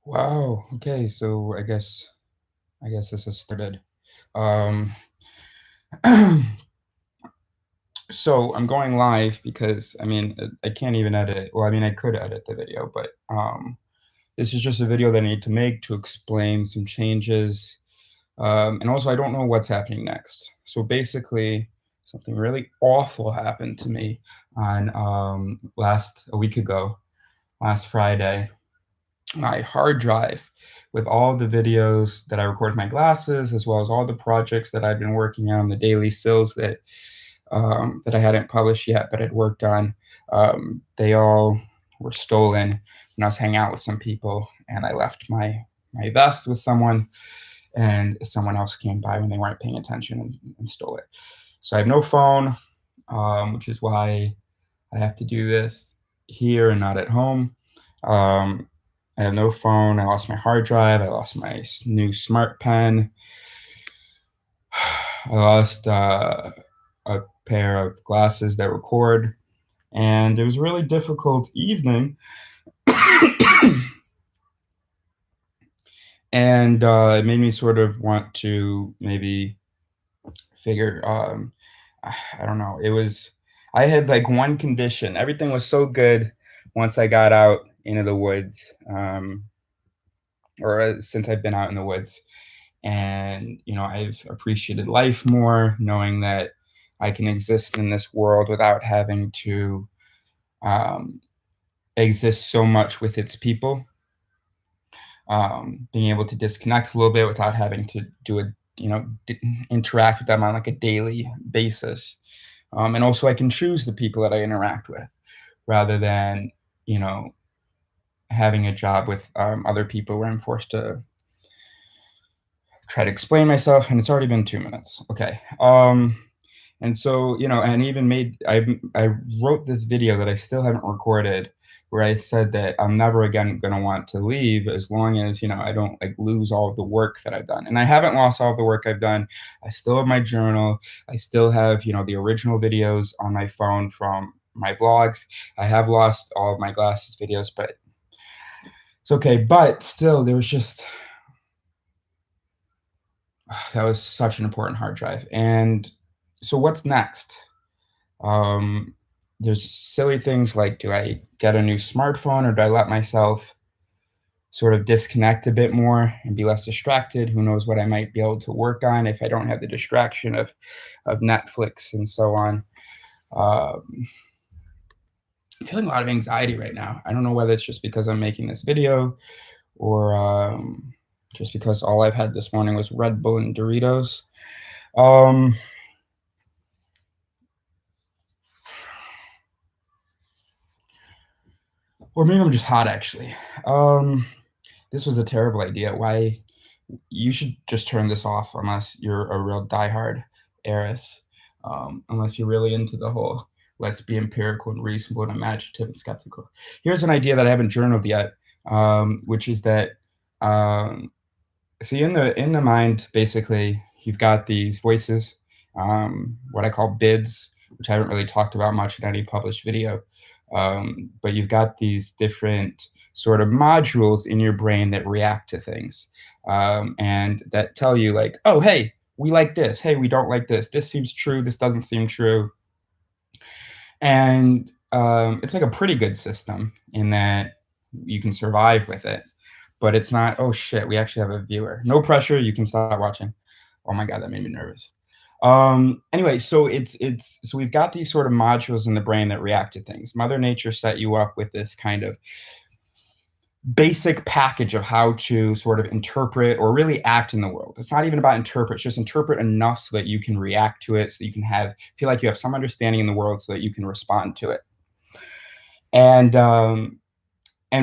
Wow. Okay. So I guess this has started. Um, so I'm going live because I can't even edit. Well, I mean I could edit the video, but this is just a video that I need to make to explain some changes. And also I don't know what's happening next. So basically, something really awful happened to me on last a week ago, last Friday. My hard drive with all the videos that I record with my glasses, as well as all the projects that I've been working on, the daily sills that I hadn't published yet, but had worked on. They all were stolen when I was hanging out with some people, and I left my vest with someone, and someone else came by when they weren't paying attention and stole it. So I have no phone, which is why I have to do this here and not at home. Um, I have no phone. I lost my hard drive. I lost my new smart pen. I lost a pair of glasses that record, and it was a really difficult evening. And it made me sort of want to maybe figure. I don't know. I had like one condition. Everything was so good once I got out into the woods. Or since I've been out in the woods. And, I've appreciated life more, knowing that I can exist in this world without having to um, exist so much with its people. Being able to disconnect a little bit without having to interact with them on like a daily basis. And also, I can choose the people that I interact with rather than, you know, having a job with other people where I'm forced to try to explain myself, and it's already been 2 minutes. Okay. And so, and even I wrote this video that I still haven't recorded, where I said that I'm never again going to want to leave as long as I don't like lose all of the work that I've done. And I haven't lost all of the work I've done. I still have my journal. I still have the original videos on my phone from my vlogs. I have lost all of my glasses videos, but it's okay. But still, there was just that was such an important hard drive. And so what's next? Um, there's silly things like, do I get a new smartphone, or do I let myself sort of disconnect a bit more and be less distracted? Who knows what I might be able to work on if I don't have the distraction of Netflix and so on. Um, I'm feeling a lot of anxiety right now. I don't know whether it's just because I'm making this video, or just because all I've had this morning was Red Bull and Doritos. Um, or maybe I'm just hot, actually. Um, this was a terrible idea. Why? You should just turn this off unless you're a real diehard heiress. Unless you're really into the whole let's be empirical and reasonable and imaginative and skeptical. Here's an idea that I haven't journaled yet, which is that um, see, in the mind, basically, you've got these voices, what I call bids, which I haven't really talked about much in any published video. But you've got these different sort of modules in your brain that react to things, and that tell you like, oh, hey, we like this. Hey, we don't like this. This seems true. This doesn't seem true. And it's like a pretty good system in that you can survive with it, but it's not, oh shit, we actually have a viewer. No pressure, you can stop watching. Oh my god, that made me nervous. Anyway, so we've got these sort of modules in the brain that react to things. Mother Nature set you up with this kind of basic package of how to sort of interpret or really act in the world. It's not even about interpret, it's just interpret enough so that you can react to it, so that you can feel like you have some understanding in the world so that you can respond to it. And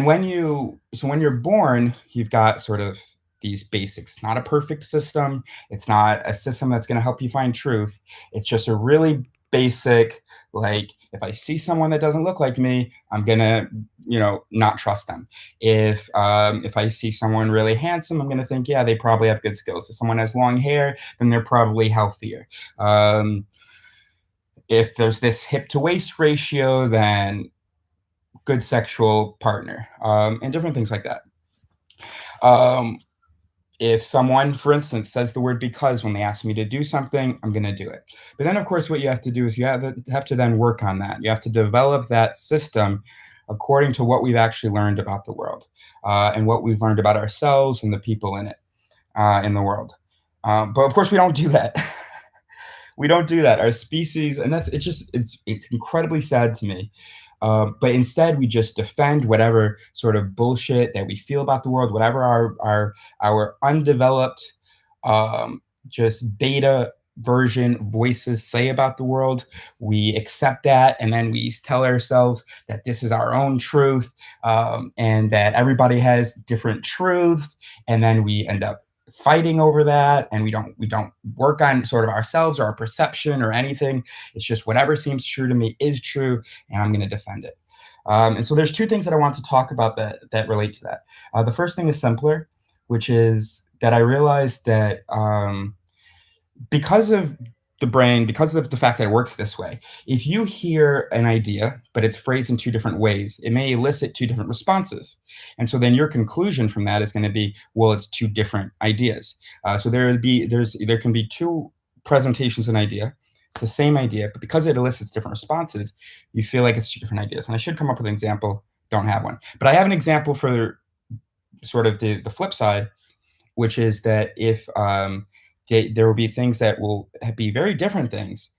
when you're born, you've got sort of these basics. It's not a perfect system. It's not a system that's going to help you find truth. It's just a really basic, like, if I see someone that doesn't look like me, I'm gonna, not trust them. If I see someone really handsome, I'm gonna think, yeah, they probably have good skills. If someone has long hair, then they're probably healthier. If there's this hip to waist ratio, then good sexual partner, and different things like that. Um, if someone, for instance, says the word because when they ask me to do something, I'm going to do it. But then, of course, what you have to do is have to then work on that. You have to develop that system according to what we've actually learned about the world and what we've learned about ourselves and the people in it, in the world. But of course, we don't do that. We don't do that. Our species, and that's it's incredibly sad to me. But instead, we just defend whatever sort of bullshit that we feel about the world, whatever our undeveloped, just beta version voices say about the world. We accept that, and then we tell ourselves that this is our own truth, and that everybody has different truths, and then we end up fighting over that, and we don't work on sort of ourselves or our perception or anything. It's just whatever seems true to me is true, and I'm going to defend it. And so there's two things that I want to talk about that relate to that. The first thing is simpler, which is that I realized that because of the brain, because of the fact that it works this way, if you hear an idea, but it's phrased in two different ways, it may elicit two different responses. And so then your conclusion from that is going to be, well, it's two different ideas. So there can be two presentations of an idea. It's the same idea, but because it elicits different responses, you feel like it's two different ideas. And I should come up with an example. Don't have one, but I have an example for sort of the flip side, which is that if there will be things that will be very different things,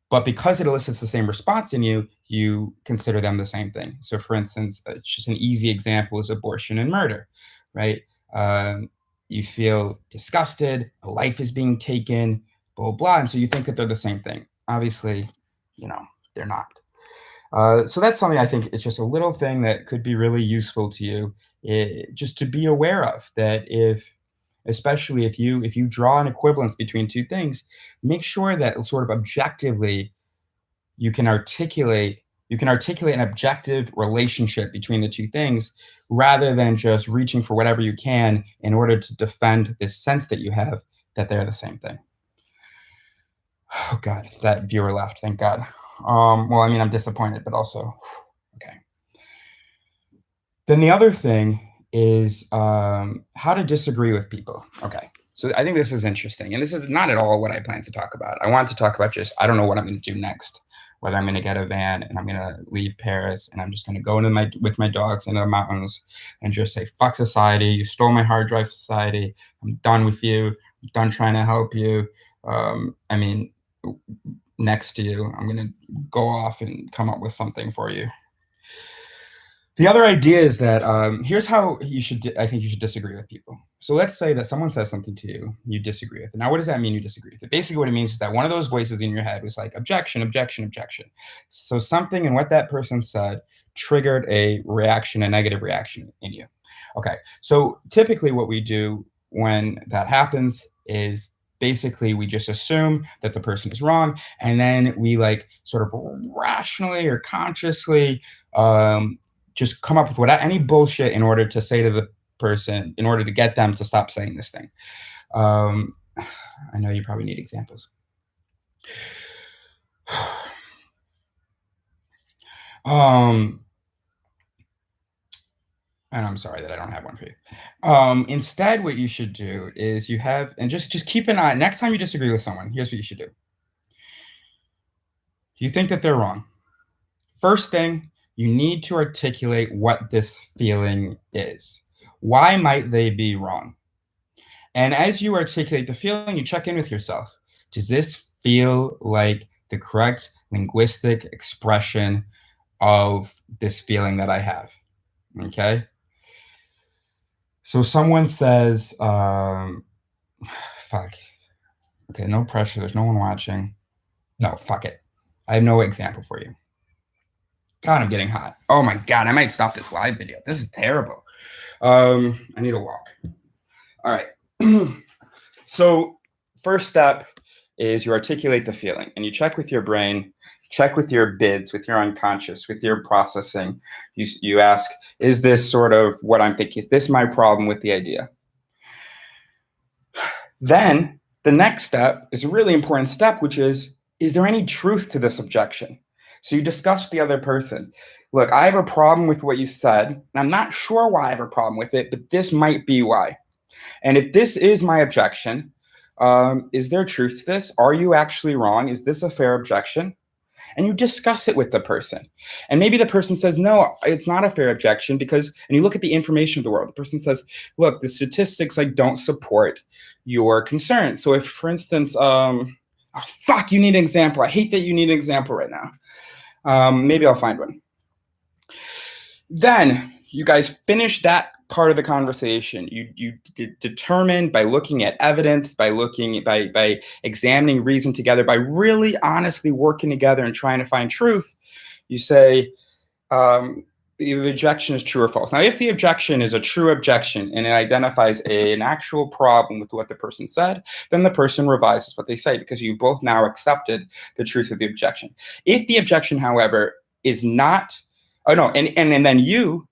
but because it elicits the same response in you, you consider them the same thing. So, for instance, just an easy example is abortion and murder, right? Um, you feel disgusted, a life is being taken, blah, blah, and so you think that they're the same thing. Obviously, you know, they're not. So that's something I think it's just a little thing that could be really useful to you, just to be aware of that if especially if you draw an equivalence between two things, make sure that sort of objectively you can articulate you can articulate an objective relationship between the two things rather than just reaching for whatever you can in order to defend this sense that you have that they're the same thing. Oh God, that viewer left. Thank God. Well, I mean, I'm disappointed, but also, okay. Then the other thing is how to disagree with people. Okay. So I think this is interesting. And this is not at all what I plan to talk about. I want to talk about just, I don't know what I'm going to do next, whether I'm going to get a van and I'm going to leave Paris and I'm just going to go with my dogs into the mountains and just say, fuck society. You stole my hard drive, society. I'm done with you. I'm done trying to help you. I mean, next to you, I'm going to go off and come up with something for you. The other idea is that here's how I think you should disagree with people. So let's say that someone says something to you, you disagree with it. Now, what does that mean? You disagree with it. Basically, what it means is that one of those voices in your head was like objection, objection, objection. So something in what that person said triggered a reaction, a negative reaction in you. Okay. So typically, what we do when that happens is basically we just assume that the person is wrong, and then we like sort of rationally or consciously just come up with any bullshit in order to say to the person, in order to get them to stop saying this thing. I know you probably need examples. And I'm sorry that I don't have one for you. Instead, what you should do is and just keep an eye. Next time you disagree with someone, here's what you should do. You think that they're wrong. First thing, you need to articulate what this feeling is. Why might they be wrong? And as you articulate the feeling, you check in with yourself. Does this feel like the correct linguistic expression of this feeling that I have? Okay. So someone says, fuck. Okay, no pressure. There's no one watching. No, fuck it. I have no example for you. God, I'm getting hot. Oh my God, I might stop this live video. This is terrible. I need a walk. All right. So first step is you articulate the feeling and you check with your brain, check with your bids, with your unconscious, with your processing. You ask, is this sort of what I'm thinking? Is this my problem with the idea? Then the next step is a really important step, which is there any truth to this objection? So you discuss with the other person, look, I have a problem with what you said, and I'm not sure why I have a problem with it, but this might be why. And if this is my objection, is there truth to this? Are you actually wrong? Is this a fair objection? And you discuss it with the person. And maybe the person says, no, it's not a fair objection because, and you look at the information of the world, the person says, look, the statistics like don't support your concern. So if, for instance, oh, fuck, you need an example. I hate that you need an example right now. Maybe I'll find one. Then you guys finish that part of the conversation. You determine by looking at evidence, by examining reason together, by really honestly working together and trying to find truth. You say the objection is true or false. Now, if the objection is a true objection and it identifies an actual problem with what the person said, then the person revises what they say because you both now accepted the truth of the objection. If the objection, however, is not, oh no, and then you,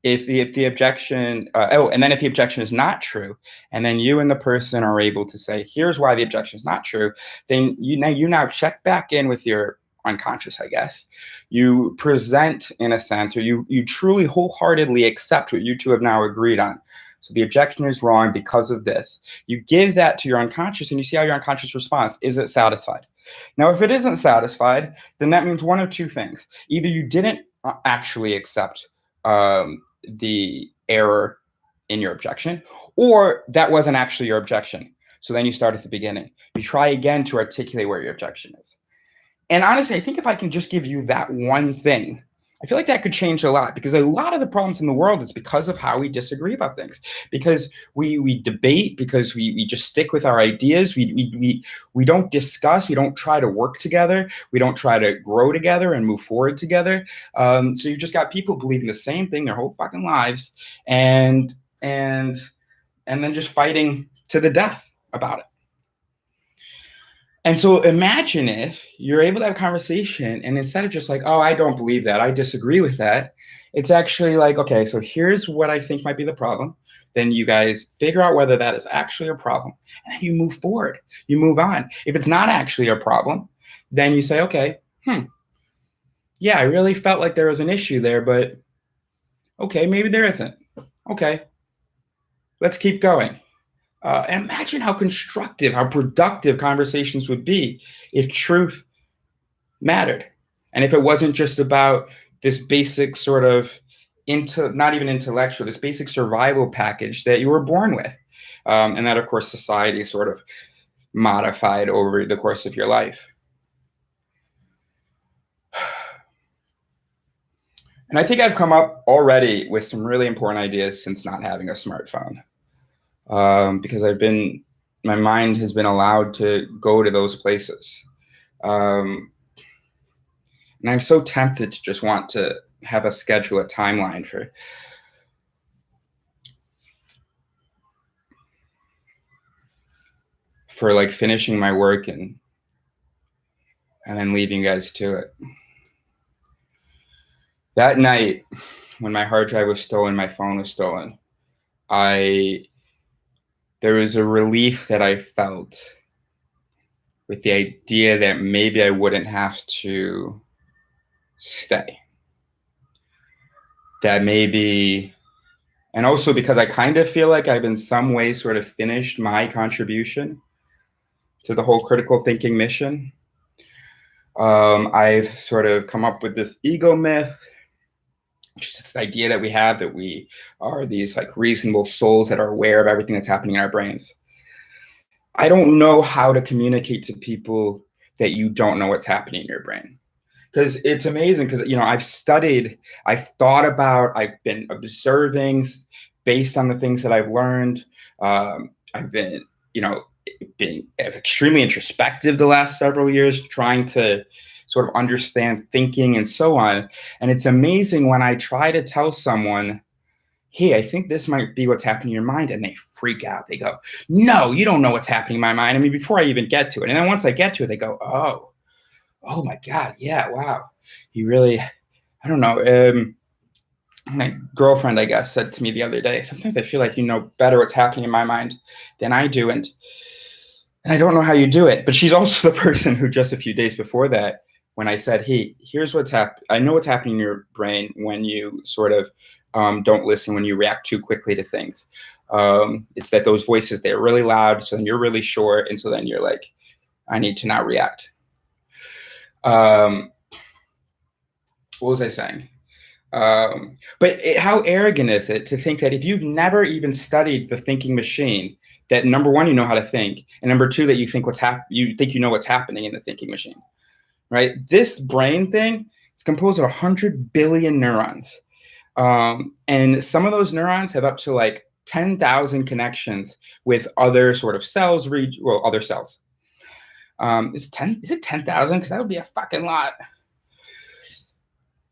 if the objection, and then if the objection is not true, and then you and the person are able to say, here's why the objection is not true, then you now check back in with your unconscious, I guess. You present, in a sense, or you truly wholeheartedly accept what you two have now agreed on. So the objection is wrong because of this. You give that to your unconscious and you see how your unconscious responds. Is it satisfied? Now, if it isn't satisfied, then that means one of two things. Either you didn't actually accept the error in your objection, or that wasn't actually your objection. So then you start at the beginning. You try again to articulate where your objection is. And honestly, I think if I can just give you that one thing, I feel like that could change a lot, because a lot of the problems in the world is because of how we disagree about things, because we debate, because we just stick with our ideas. We don't discuss. We don't try to work together. We don't try to grow together and move forward together. So you just got people believing the same thing their whole fucking lives, and then just fighting to the death about it. And so imagine if you're able to have a conversation and instead of just like, oh, I don't believe that, I disagree with that, it's actually like, okay, so here's what I think might be the problem. Then you guys figure out whether that is actually a problem, and then you move forward, you move on. If it's not actually a problem, then you say, okay, yeah, I really felt like there was an issue there, but okay, maybe there isn't. Okay, let's keep going. Imagine how constructive, how productive conversations would be if truth mattered. And if it wasn't just about this basic sort of, not even intellectual, this basic survival package that you were born with. And that, of course, society sort of modified over the course of your life. And I think I've come up already with some really important ideas since not having a smartphone. Because my mind has been allowed to go to those places. And I'm so tempted to just want to have a schedule, a timeline for like finishing my work and then leaving you guys to it. That night, when my hard drive was stolen, my phone was stolen, there was a relief that I felt with the idea that maybe I wouldn't have to stay. That maybe, and also because I kind of feel like I've in some way sort of finished my contribution to the whole critical thinking mission. I've sort of come up with this ego myth, which is this idea that we have that we are these like reasonable souls that are aware of everything that's happening in our brains. I don't know how to communicate to people that you don't know what's happening in your brain. Because it's amazing, because I've studied, I've thought about, I've been observing based on the things that I've learned. I've been, being extremely introspective the last several years, trying to sort of understand thinking and so on. And it's amazing when I try to tell someone, hey, I think this might be what's happening in your mind, and they freak out. They go, no, you don't know what's happening in my mind. I mean, before I even get to it. And then once I get to it, they go, oh my God, yeah, wow. You really, I don't know. My girlfriend, I guess, said to me the other day, sometimes I feel like you know better what's happening in my mind than I do. And I don't know how you do it. But she's also the person who just a few days before that when I said, hey, here's what's happening. I know what's happening in your brain when you sort of don't listen, when you react too quickly to things. It's that those voices, they're really loud. So then you're really short. And so then you're like, I need to not react. What was I saying? How arrogant is it to think that if you've never even studied the thinking machine, that number one, you know how to think, and number two, that you think you think you know what's happening in the thinking machine, right? This brain thing, it's composed of 100 billion neurons, and some of those neurons have up to like 10,000 connections with other sort of cells, other cells. Is it 10,000? Because that would be a fucking lot.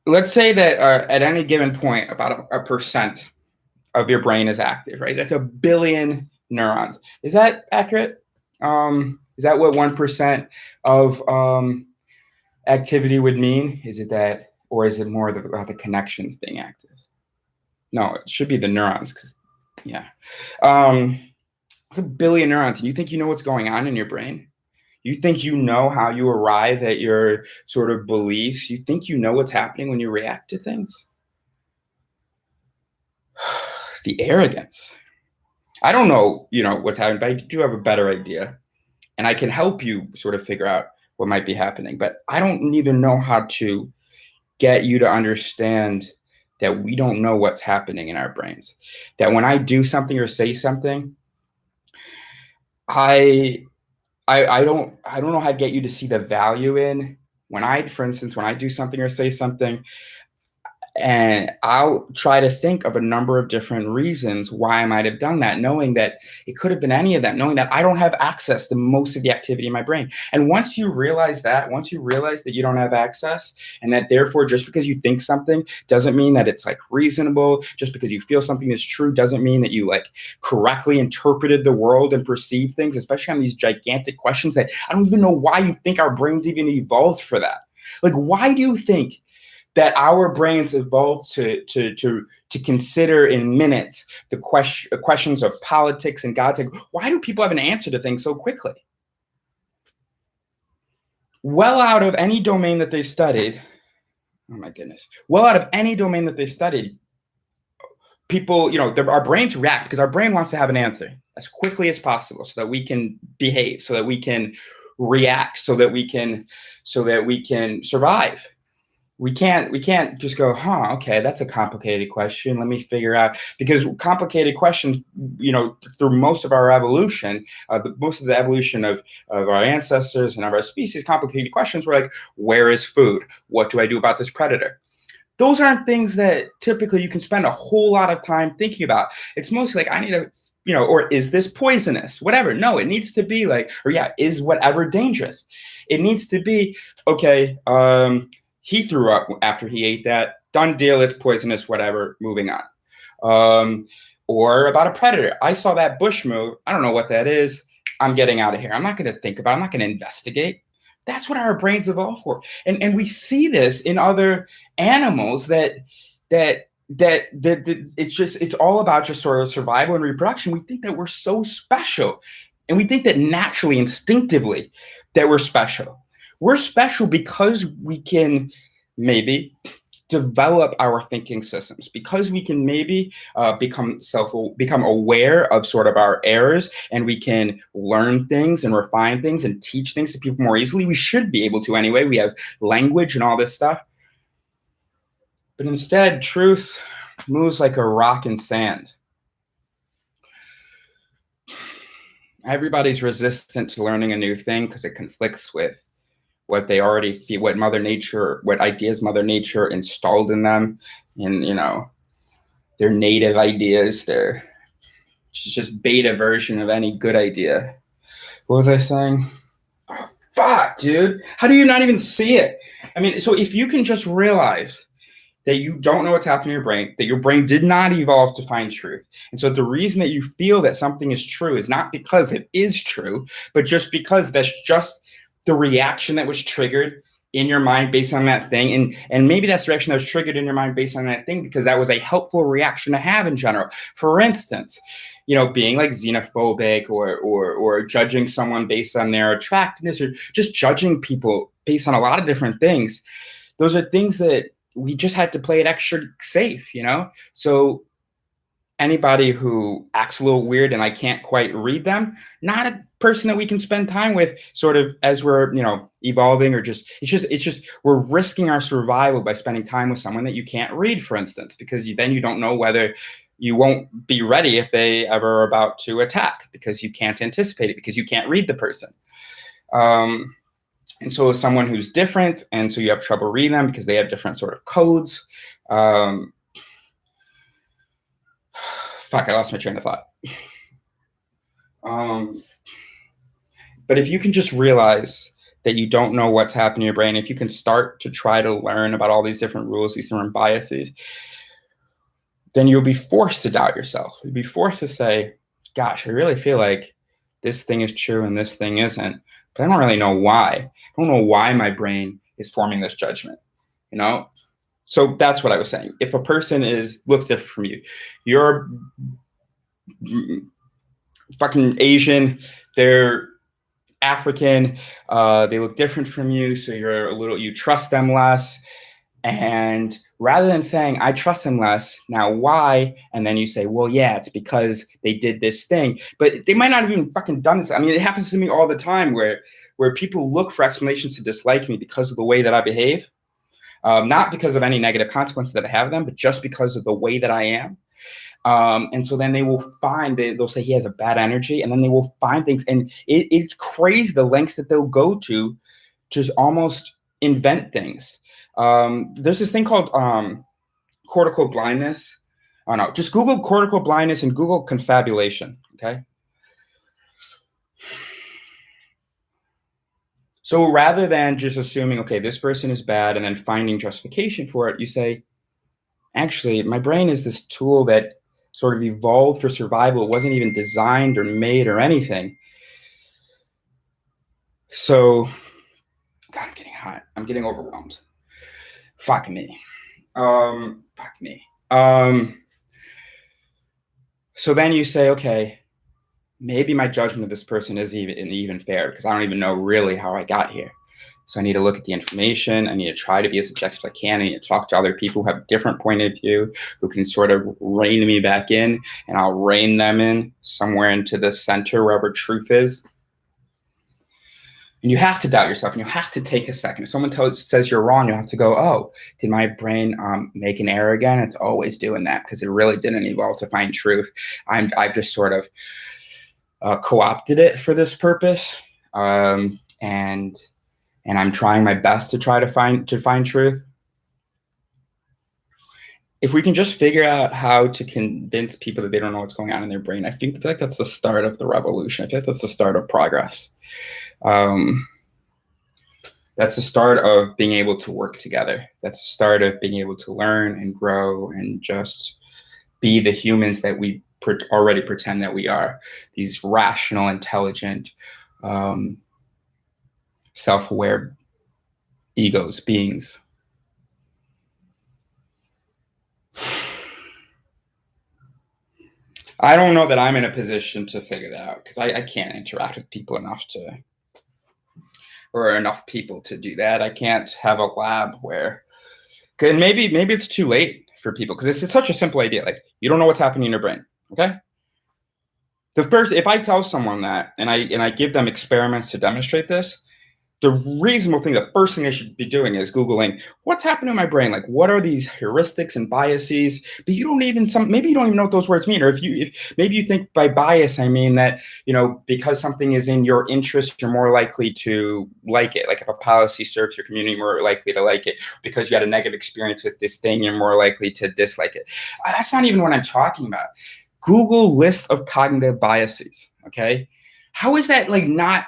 Let's say that at any given point, about a percent of your brain is active, right? That's a billion neurons. Is that accurate? Is that what 1% of activity would mean? Is it that, or is it more about the connections being active? No, it should be the neurons, because yeah, it's a billion neurons, and you think you know what's going on in your brain? You think you know how you arrive at your sort of beliefs? You think you know what's happening when you react to things? The arrogance. I don't know, what's happening, but I do have a better idea. And I can help you sort of figure out what might be happening. But I don't even know how to get you to understand that we don't know what's happening in our brains. That when I do something or say something, I don't know how to get you to see the value in for instance, when I do something or say something, and I'll try to think of a number of different reasons why I might have done that, knowing that it could have been any of them, knowing that I don't have access to most of the activity in my brain. And once you realize that you don't have access, and that therefore just because you think something doesn't mean that it's like reasonable, just because you feel something is true doesn't mean that you like correctly interpreted the world and perceived things, especially on these gigantic questions that I don't even know why you think our brains even evolved for that. Like, why do you think that our brains evolved to consider in minutes the questions of politics and God's? Like, why do people have an answer to things so quickly? Well, out of any domain that they studied, oh my goodness, well, out of any domain that they studied, people, our brains react because our brain wants to have an answer as quickly as possible so that we can behave, so that we can react, so that we can survive. We can't just go, okay, that's a complicated question. Let me figure out, because complicated questions, through most of our evolution, most of the evolution of our ancestors and of our species, complicated questions were like, where is food? What do I do about this predator? Those aren't things that typically you can spend a whole lot of time thinking about. It's mostly like, I need to, or is this poisonous? Whatever. No, it needs to be like, is whatever dangerous? It needs to be, okay, he threw up after he ate that. Done deal. It's poisonous. Whatever. Moving on. Or about a predator. I saw that bush move. I don't know what that is. I'm getting out of here. I'm not going to think about it. I'm not going to investigate. That's what our brains evolved for. And we see this in other animals that it's all about just sort of survival and reproduction. We think that we're so special. And we think that naturally, instinctively, that we're special. We're special because we can maybe develop our thinking systems, because we can maybe become aware of sort of our errors, and we can learn things and refine things and teach things to people more easily. We should be able to anyway. We have language and all this stuff. But instead, truth moves like a rock in sand. Everybody's resistant to learning a new thing because it conflicts with what they already feel, what ideas Mother Nature installed in them, and their native ideas. They're just beta version of any good idea. What was I saying? Oh, fuck, dude. How do you not even see it? I mean, so if you can just realize that you don't know what's happening in your brain, that your brain did not evolve to find truth. And so the reason that you feel that something is true is not because it is true, but just because that's just the reaction that was triggered in your mind based on that thing. And maybe that's the reaction that was triggered in your mind based on that thing because that was a helpful reaction to have in general. For instance, being like xenophobic or judging someone based on their attractiveness, or just judging people based on a lot of different things. Those are things that we just had to play it extra safe, you know? So anybody who acts a little weird and I can't quite read them, not a person that we can spend time with sort of as we're, evolving, or just it's just we're risking our survival by spending time with someone that you can't read, for instance, because then you don't know whether you won't be ready if they ever are about to attack, because you can't anticipate it, because you can't read the person. And so someone who's different, and so you have trouble reading them because they have different sort of codes. Fuck, I lost my train of thought. But if you can just realize that you don't know what's happening in your brain, if you can start to try to learn about all these different rules, these different biases, then you'll be forced to doubt yourself. You'll be forced to say, gosh, I really feel like this thing is true and this thing isn't, but I don't really know why. I don't know why my brain is forming this judgment, you know? So that's what I was saying. If a person looks different from you, you're fucking Asian, they're African, they look different from you, so you trust them less. And rather than saying, I trust them less, now why? And then you say, well, yeah, it's because they did this thing. But they might not have even fucking done this. I mean, it happens to me all the time where people look for explanations to dislike me because of the way that I behave. Not because of any negative consequences that I have them, but just because of the way that I am. And so then they'll say he has a bad energy, and then they will find things. And it's crazy the lengths that they'll go to just almost invent things. There's this thing called cortical blindness. Oh no, just Google cortical blindness and Google confabulation. Okay. So rather than just assuming, okay, this person is bad, and then finding justification for it, you say, actually, my brain is this tool that sort of evolved for survival. It wasn't even designed or made or anything. So, God, I'm getting hot. I'm getting overwhelmed. Fuck me. Fuck me. So then you say, okay, maybe my judgment of this person isn't even fair, because I don't even know really how I got here. So I need to look at the information. I need to try to be as objective as I can. I need to talk to other people who have a different point of view, who can sort of rein me back in, and I'll rein them in somewhere into the center, wherever truth is. And you have to doubt yourself, and you have to take a second. If someone says you're wrong, you have to go, oh, did my brain make an error again? It's always doing that, because it really didn't evolve to find truth. I've just sort of co-opted it for this purpose, and I'm trying my best to try to find truth. If we can just figure out how to convince people that they don't know what's going on in their brain, I feel like that's the start of the revolution. I feel like that's the start of progress. That's the start of being able to work together. That's the start of being able to learn and grow and just be the humans that we already pretend that we are. These rational, intelligent, self-aware beings. I don't know that I'm in a position to figure that out, because I can't interact with people enough or enough people to do that. I can't have a lab where, and maybe it's too late for people, because it's such a simple idea. Like, you don't know what's happening in your brain. Okay. If I tell someone that, and I give them experiments to demonstrate this, the reasonable thing, the first thing they should be doing is Googling what's happening in my brain. Like, what are these heuristics and biases? But maybe you don't even know what those words mean. Or if maybe you think by bias, I mean that, because something is in your interest, you're more likely to like it. Like, if a policy serves your community, you're more likely to like it. Because you had a negative experience with this thing, you're more likely to dislike it. That's not even what I'm talking about. Google list of cognitive biases. Okay. How is that not?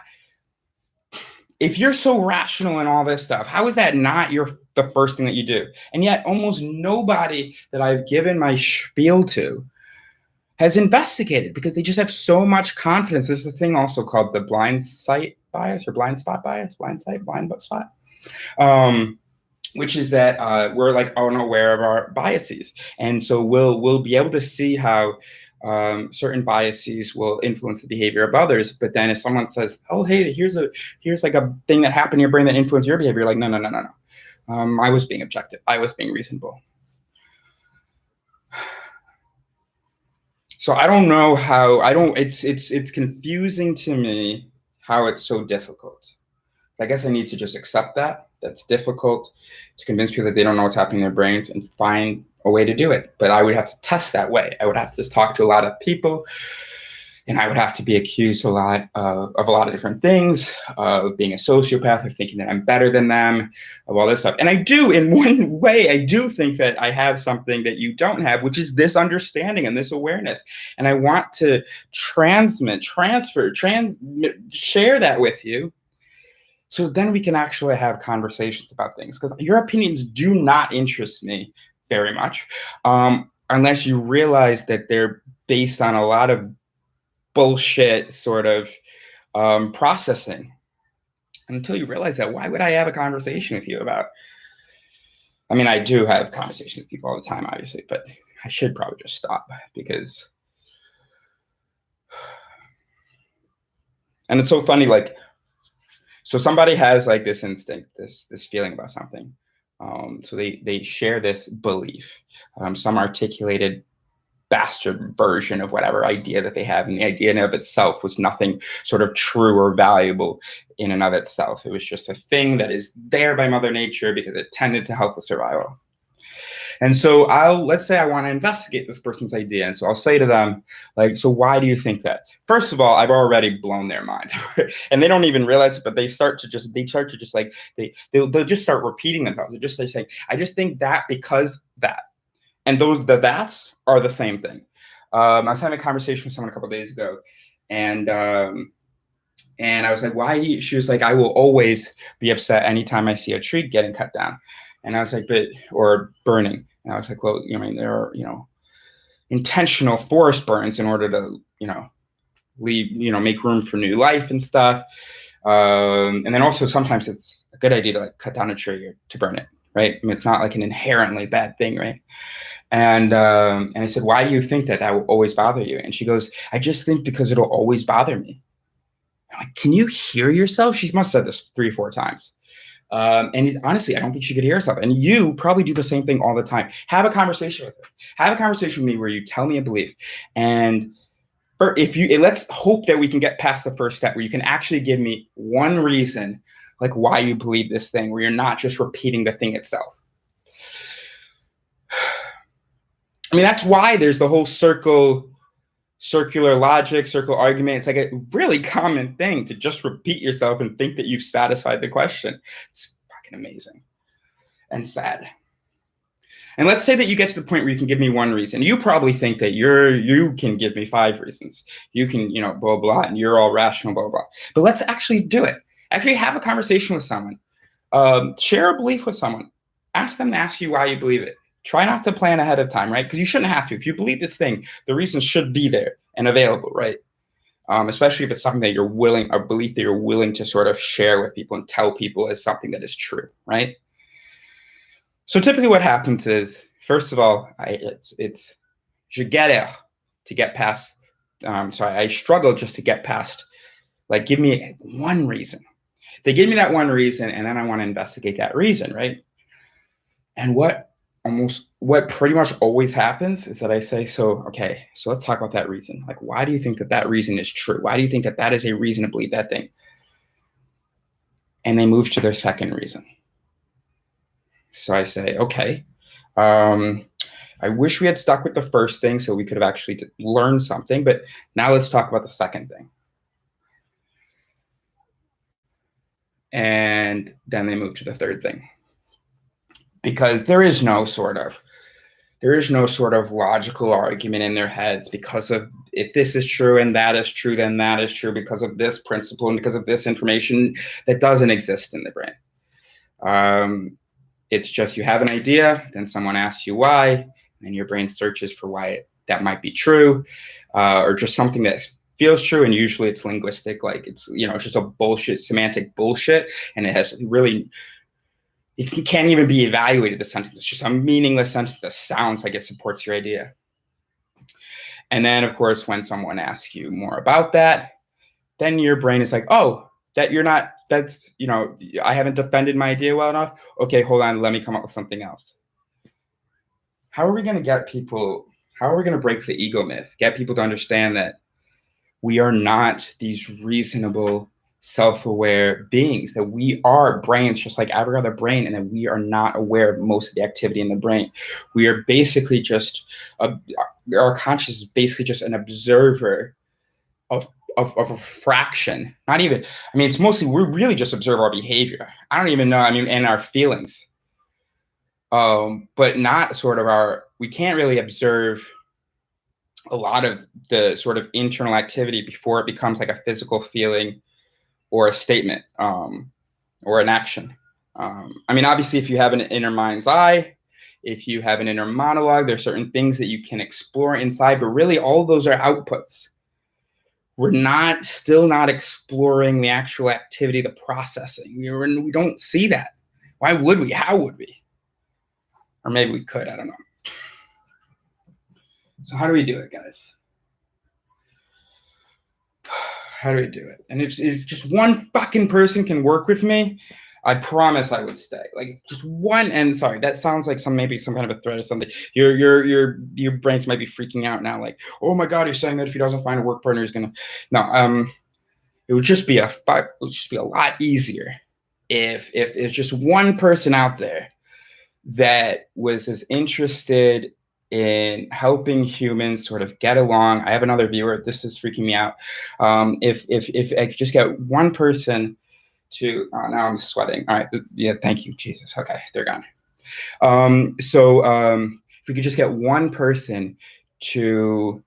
If you're so rational and all this stuff, how is that not the first thing that you do? And yet almost nobody that I've given my spiel to has investigated, because they just have so much confidence. There's a thing also called the blind sight bias, or blind spot bias, blind spot, which is that we're unaware of our biases. And so we'll be able to see how certain biases will influence the behavior of others. But then if someone says, "Oh, hey, here's like a thing that happened in your brain that influenced your behavior," you're like, no, no, no, no, no. I was being objective. I was being reasonable. So I don't know how. I don't. It's confusing to me how it's so difficult. I guess I need to just accept that that's difficult to convince people that they don't know what's happening in their brains and find a way to do it. But I would have to test that way. I would have to just talk to a lot of people, and I would have to be accused a lot of a lot of different things, of being a sociopath, of thinking that I'm better than them, of all this stuff. And I do, in one way, I do think that I have something that you don't have, which is this understanding and this awareness. And I want to share that with you, so then we can actually have conversations about things, because your opinions do not interest me very much, unless you realize that they're based on a lot of bullshit sort of processing. Until you realize that, why would I have a conversation with you about? I mean, I do have conversations with people all the time, obviously, but I should probably just stop, because. And it's so funny, like, so somebody has like this instinct, this feeling about something. So they share this belief, some articulated bastard version of whatever idea that they have, and the idea in of itself was nothing sort of true or valuable in and of itself. It was just a thing that is there by Mother Nature because it tended to help with survival. And so let's say I want to investigate this person's idea. And so I'll say to them, like, so why do you think that? First of all, I've already blown their minds and they don't even realize it, but they start to just like, they'll just start repeating themselves. They're just saying, I just think that because that. And the that's are the same thing. I was having a conversation with someone a couple of days ago, and I was like, why do you? She was like, I will always be upset anytime I see a tree getting cut down. And I was like, or burning. And I was like, well, I mean, there are, intentional forest burns in order to, make room for new life and stuff. And then also sometimes it's a good idea to like cut down a tree or to burn it, right? I mean, it's not like an inherently bad thing, right? And I said, why do you think that will always bother you? And she goes, I just think because it'll always bother me. I'm like, can you hear yourself? She must have said this 3 or 4 times. And honestly, I don't think she could hear herself. And you probably do the same thing all the time. Have a conversation with her. Have a conversation with me where you tell me a belief. And let's hope that we can get past the first step where you can actually give me one reason, like why you believe this thing, where you're not just repeating the thing itself. I mean, that's why there's the whole circular logic, circle argument. It's like a really common thing to just repeat yourself and think that you've satisfied the question. It's fucking amazing and sad. And let's say that you get to the point where you can give me one reason. You probably think that you can give me 5 reasons. You can, blah, blah, and you're all rational, blah, blah. But let's actually do it. Actually have a conversation with someone. Share a belief with someone. Ask them to ask you why you believe it. Try not to plan ahead of time, right? Because you shouldn't have to. If you believe this thing, the reasons should be there and available, right? Especially if it's something that a belief that you're willing to sort of share with people and tell people as something that is true, right? So typically what happens is, first of all, it's je galère to get past, I struggle just to get past, like, give me one reason. They give me that one reason, and then I want to investigate that reason, right? And what pretty much always happens is that I say, so let's talk about that reason. Like, why do you think that reason is true? Why do you think that is a reason to believe that thing? And they move to their second reason. So I say, okay, I wish we had stuck with the first thing so we could have actually learned something, but now let's talk about the second thing. And then they move to the third thing. Because there is no sort of logical argument in their heads because of, if this is true and that is true, then that is true because of this principle and because of this information that doesn't exist in the brain. It's just you have an idea, then someone asks you why, and your brain searches for why that might be true, or just something that feels true, and usually it's linguistic, like it's just a semantic bullshit, and it has really. It can't even be evaluated, the sentence. It's just a meaningless sentence that sounds like it supports your idea. And then, of course, when someone asks you more about that, then your brain is like, oh, that you're not, that's, I haven't defended my idea well enough. Okay, hold on, let me come up with something else. How are we going to get people, how are we going to break the ego myth? Get people to understand that we are not these reasonable, self-aware beings, that we are brains just like every other brain, and that we are not aware of most of the activity in the brain. We are basically just, our conscious is basically just an observer of a fraction. Not even, I mean, it's mostly, we really just observe our behavior. I don't even know, I mean, and our feelings. But not sort of we can't really observe a lot of the sort of internal activity before it becomes like a physical feeling or a statement, or an action. I mean, obviously, if you have an inner mind's eye, if you have an inner monologue, there's certain things that you can explore inside, but really all those are outputs. We're still not exploring the actual activity, the processing. We don't see that. Why would we? How would we? Or maybe we could, I don't know. So how do we do it, guys? How do we do it? And if just one fucking person can work with me, I promise I would stay. Like just one. And sorry, that sounds like maybe some kind of a threat or something. Your brains might be freaking out now. Like, oh my god, you're saying that if he doesn't find a work partner, he's gonna. No, it would just be a lot easier if just one person out there that was as interested in helping humans sort of get along. I have another viewer. This is freaking me out. If I could just get one person to, now I'm sweating. All right. Yeah. Thank you, Jesus. Okay. They're gone. If we could just get one person so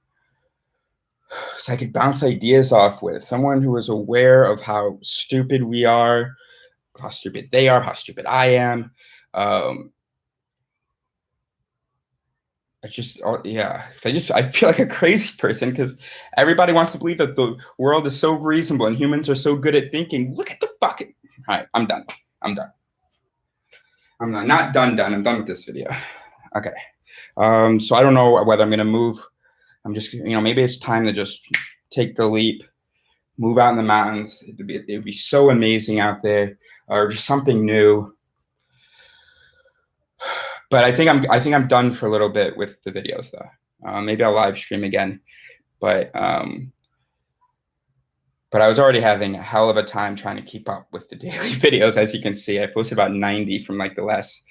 I could bounce ideas off with, someone who is aware of how stupid we are, how stupid they are, how stupid I am. I feel like a crazy person because everybody wants to believe that the world is so reasonable and humans are so good at thinking. Look at the fucking. All right, I'm done. I'm not done. I'm done with this video. Okay. So I don't know whether I'm gonna move. I'm just, maybe it's time to just take the leap, move out in the mountains. It would be so amazing out there, or just something new. But I think I'm done for a little bit with the videos though. Maybe I'll live stream again, but I was already having a hell of a time trying to keep up with the daily videos. As you can see, I posted about 90 from like the last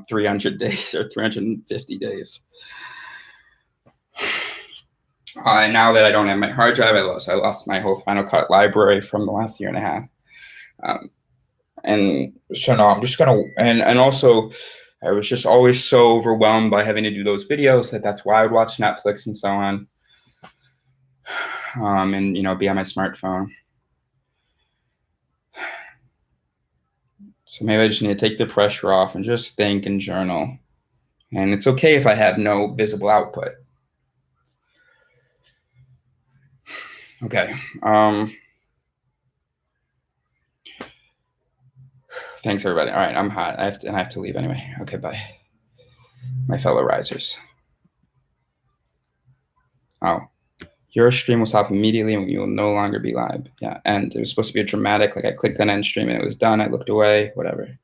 300 days or 350 days. And now that I don't have my hard drive, I lost my whole Final Cut library from the last year and a half. And so no, I'm just gonna, and also I was just always so overwhelmed by having to do those videos that's why I would watch Netflix and so on. And be on my smartphone. So maybe I just need to take the pressure off and just think and journal. And it's okay if I have no visible output. Okay. Thanks, everybody. All right, I'm hot. I have to leave anyway. Okay, bye. My fellow risers. Oh, your stream will stop immediately and you will no longer be live. Yeah, and it was supposed to be a dramatic, like I clicked on end stream and it was done. I looked away, whatever.